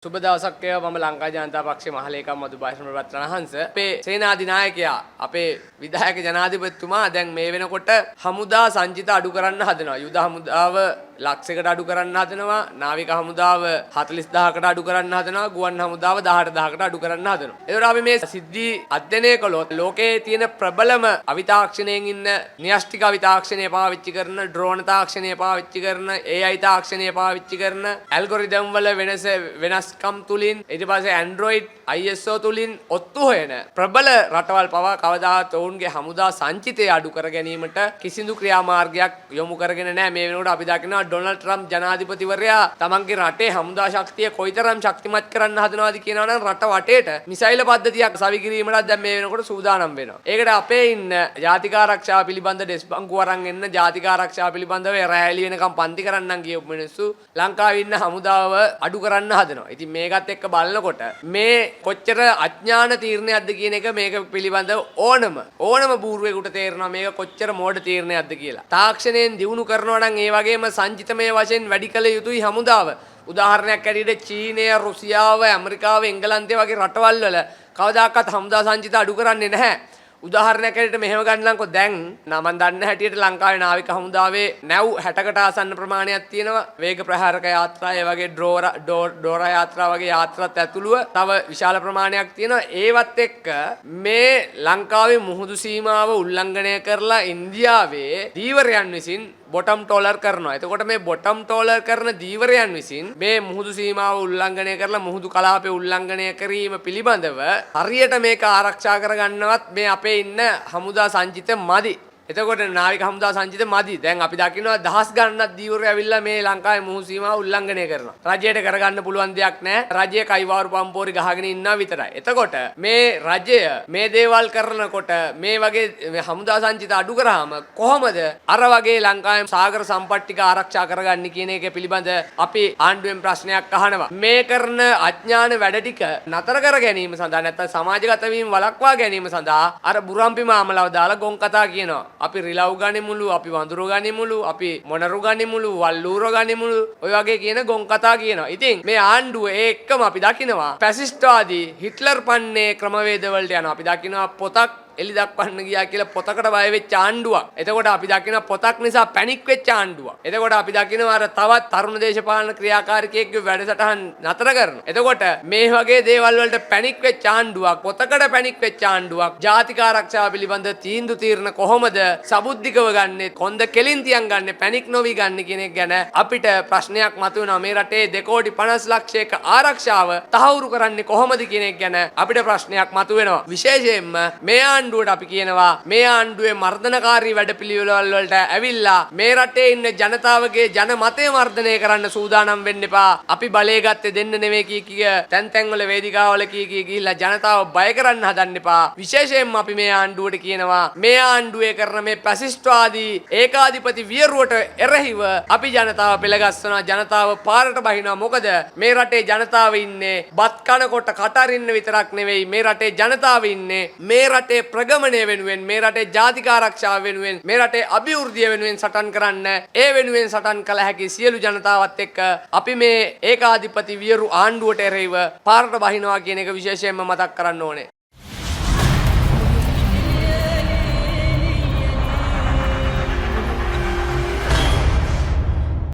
සුබ දවසක් වේවා. මම ලංකා ජනතා පක්ෂයේ මහලේකම් මදුබාෂණ රත්නහංස. අපේ සේනාධිනායකයා අපේ විධායක ජනාධිපතිතුමා දැන් මේ වෙනකොට හමුදා සංචිත අඩු කරන්න හදනවා. යුද හමුදාව ලක්ෂයකට අඩු කරන්න හදනවා. නාවික හමුදාව 40000කට අඩු කරන්න හදනවා. ගුවන් හමුදාව 18000කට අඩු කරන්න හදනවා. ඒතර අපි මේ සිද්ධි අධ්‍යයනය කළොත් ලෝකයේ තියෙන ප්‍රබලම අවිතාක්ෂණයෙන් ඉන්න න්‍යෂ්ටික අවිතාක්ෂණය පාවිච්චි කරන, ඩ්‍රෝන තාක්ෂණය පාවිච්චි කරන, AI තාක්ෂණය පාවිච්චි කරන, ඇල්ගොරිතම් වල වෙනස්කම් තුලින් ඊට පස්සේ Android ISO තුලින් ඔත්තු හොයන ප්‍රබල රටවල් පවා කවදාත් ඔවුන්ගේ හමුදා සංචිතය අඩු කර ගැනීමට කිසිදු ක්‍රියාමාර්ගයක් යොමු කරගෙන නැහැ. මේ වෙනකොට අපි දකිනවා ඩොනල්ඩ් ට්‍රම්ප් ජනාධිපතිවරයා තමන්ගේ රටේ හමුදා ශක්තිය කොයිතරම් ශක්තිමත් කරන්න හදනවාද කියනවා නම් රට වටේට මිසයිල පද්ධතියක් සවි කිරීමට දැන් මේ වෙනකොට සූදානම් වෙනවා. ඒකට අපේ ඉන්න ජාතික ආරක්ෂාව පිළිබඳ දෙස් බංකුව අරන් එන්න ජාතික ආරක්ෂාව පිළිබඳව රැලි වෙනකම් පන්ති කරන්නම් කියපු මිනිස්සු ලංකාවේ ඉන්න හමුදාව අඩු කරන්න හදනවා. ඉතින් මේකත් එක්ක බලනකොට මේ කොච්චර අඥාන තීරණයක්ද කියන එක මේක පිළිබඳව ඕනම බූරුවෙකුට තේරෙනවා මේක කොච්චර මෝඩ තීරණයක්ද කියලා. තාක්ෂණයෙන් දියුණු කරනවා නම් ඒ වගේම සංචිතමය වශයෙන් වැඩි කළ යුතුයි හමුදාව. උදාහරණයක් ඇටියට චීනය, රුසියාව, ඇමරිකාව, එංගලන්තය වගේ රටවල් වල කවදාකවත් හමුදා සංචිත අඩු කරන්නේ නැහැ. උදාහරණයක් ඇටියට මෙහෙම ගන්නම්කො දැන් මම දන්න හැටියට ලංකාවේ නාවික හමුදාවේ නැව් 60කට ආසන්න ප්‍රමාණයක් තියෙනවා. වේග ප්‍රහාරක යාත්‍රා, ඒ වගේ ඩෝරා යාත්‍රා වගේ යාත්‍රාත් ඇතුළුව තව විශාල ප්‍රමාණයක් තියෙනවා. ඒවත් එක්ක මේ ලංකාවේ මුහුදු සීමාව උල්ලංඝනය කරලා ඉන්දියාවේ දීවරයන් විසින් බොටම් ටෝලර් කරනවා. එතකොට මේ බොටම් ටෝලර් කරන දීවරයන් විසින් මේ මුහුදු සීමාව උල්ලංඝනය කරලා මුහුදු කලාපය උල්ලංඝනය කිරීම පිළිබඳව හරියට මේක ආරක්ෂා කරගන්නවත් මේ අපේ ඉන්න හමුදා සංචිත මදි. එතකොට නාවික හමුදා සංචිත මදි. දැන් අපි දකිනවා දහස් ගණනක් දීවරය ඇවිල්ලා මේ ලංකාවේ මුහුදු සීමාව උල්ලංඝනය කරනවා. රජයට කරගන්න පුළුවන් දෙයක් නැහැ. රජය කයිවාරු පම්පෝරි ගහගෙන ඉන්නවා විතරයි. එතකොට මේ රජය මේ දේවල් කරනකොට මේ වගේ හමුදා සංචිත අඩු කරාම කොහොමද අර වගේ ලංකාවේ සාගර සම්පත් ටික ආරක්ෂා කරගන්නේ කියන එක පිළිබඳ අපි ආණ්ඩුවෙන් ප්‍රශ්නයක් අහනවා. මේ කරන අඥාන වැඩ ටික නතර කර ගැනීම සඳහා නැත්නම් සමාජගත වීම වළක්වා ගැනීම සඳහා අර බුරම්පි මාමලව දාලා ගොන් කතා කියනවා. අපි රිලව් ගනිමුලු, අපි වඳුරු ගනිමුලු, අපි මොනරු ගනිමුලු, වල්ලූර ගනිමුලු, ඔය වගේ කියන ගොන් කතා කියනවා. ඉතින් මේ ආණ්ඩුව ඒකම අපි දකිනවා ෆැසිස්ට්වාදී හිට්ලර් පන්නේ ක්‍රමවේද වලට යනවා. අපි දකිනවා පොතක් එලි දක්වන්න ගියා කියලා පොතකට බය වෙච්ච ආණ්ඩුවක්. එතකොට අපි දකිනවා පොතක් නිසා පැනික් වෙච්ච ආණ්ඩුවක්. එතකොට අපි දකිනවා අර තවත් තරුණ දේශපාලන ක්‍රියාකාරිකයෙක්ගේ වැඩසටහන් නතර කරනවා. එතකොට මේ වගේ දේවල් වලට පැනික් වෙච්ච ආණ්ඩුවක්, පොතකට පැනික් වෙච්ච ආණ්ඩුවක් ජාතික ආරක්ෂාව පිළිබඳ තීන්දුව తీරන කොහොමද සබුද්ධිකව ගන්නෙ, කොන්ද කෙලින් තියන් ගන්නෙ, පැනික් නොවි ගන්න කියන එක ගැන අපිට ප්‍රශ්නයක් මතුවෙනවා. මේ රටේ 2,50,00,000ක ආරක්ෂාව තහවුරු කරන්නේ කොහොමද කියන එක ගැන අපිට ප්‍රශ්නයක් මතුවෙනවා. විශේෂයෙන්ම මේ ආණ්ඩුවට අපි කියනවා මේ ආණ්ඩුවේ මර්ධනකාරී වැඩපිළිවෙළවල් වලට ඇවිල්ලා මේ රටේ ඉන්න ජනතාවගේ ජනමතය මර්ධනය කරන්න සූදානම් වෙන්න එපා. අපි බලය ගත්තේ දෙන්න නෙවෙයි කී තැන් වල වේදිකාවල කී ගිහිල්ලා ජනතාව බය කරන්න හදන්න එපා. විශේෂයෙන්ම අපි මේ ආණ්ඩුවට කියනවා මේ ආණ්ඩුවේ කරන මේ ෆැසිස්ට්වාදී ඒකාධිපති වියරුවට එරෙහිව අපි ජනතාව පෙළගස්සනවා. ජනතාව පාරට බහිනවා. මොකද මේ රටේ ජනතාව ඉන්නේ බත් කනකොට කතරින්න විතරක් නෙවෙයි. මේ රටේ ජනතාව ඉන්නේ මේ රටේ ප්‍රගමණය වෙනුවෙන්, මේ රටේ ජාතික ආරක්ෂාව වෙනුවෙන්, මේ රටේ අභිවෘද්ධිය වෙනුවෙන් සටන් කරන්න. ඒ වෙනුවෙන් සටන් කළ හැකි සියලු ජනතාවත් එක්ක අපි මේ ඒකාධිපති වියරු ආණ්ඩුවට එරෙහිව පාරට බහිනවා කියන එක විශේෂයෙන්ම මතක් කරන්න ඕනේ.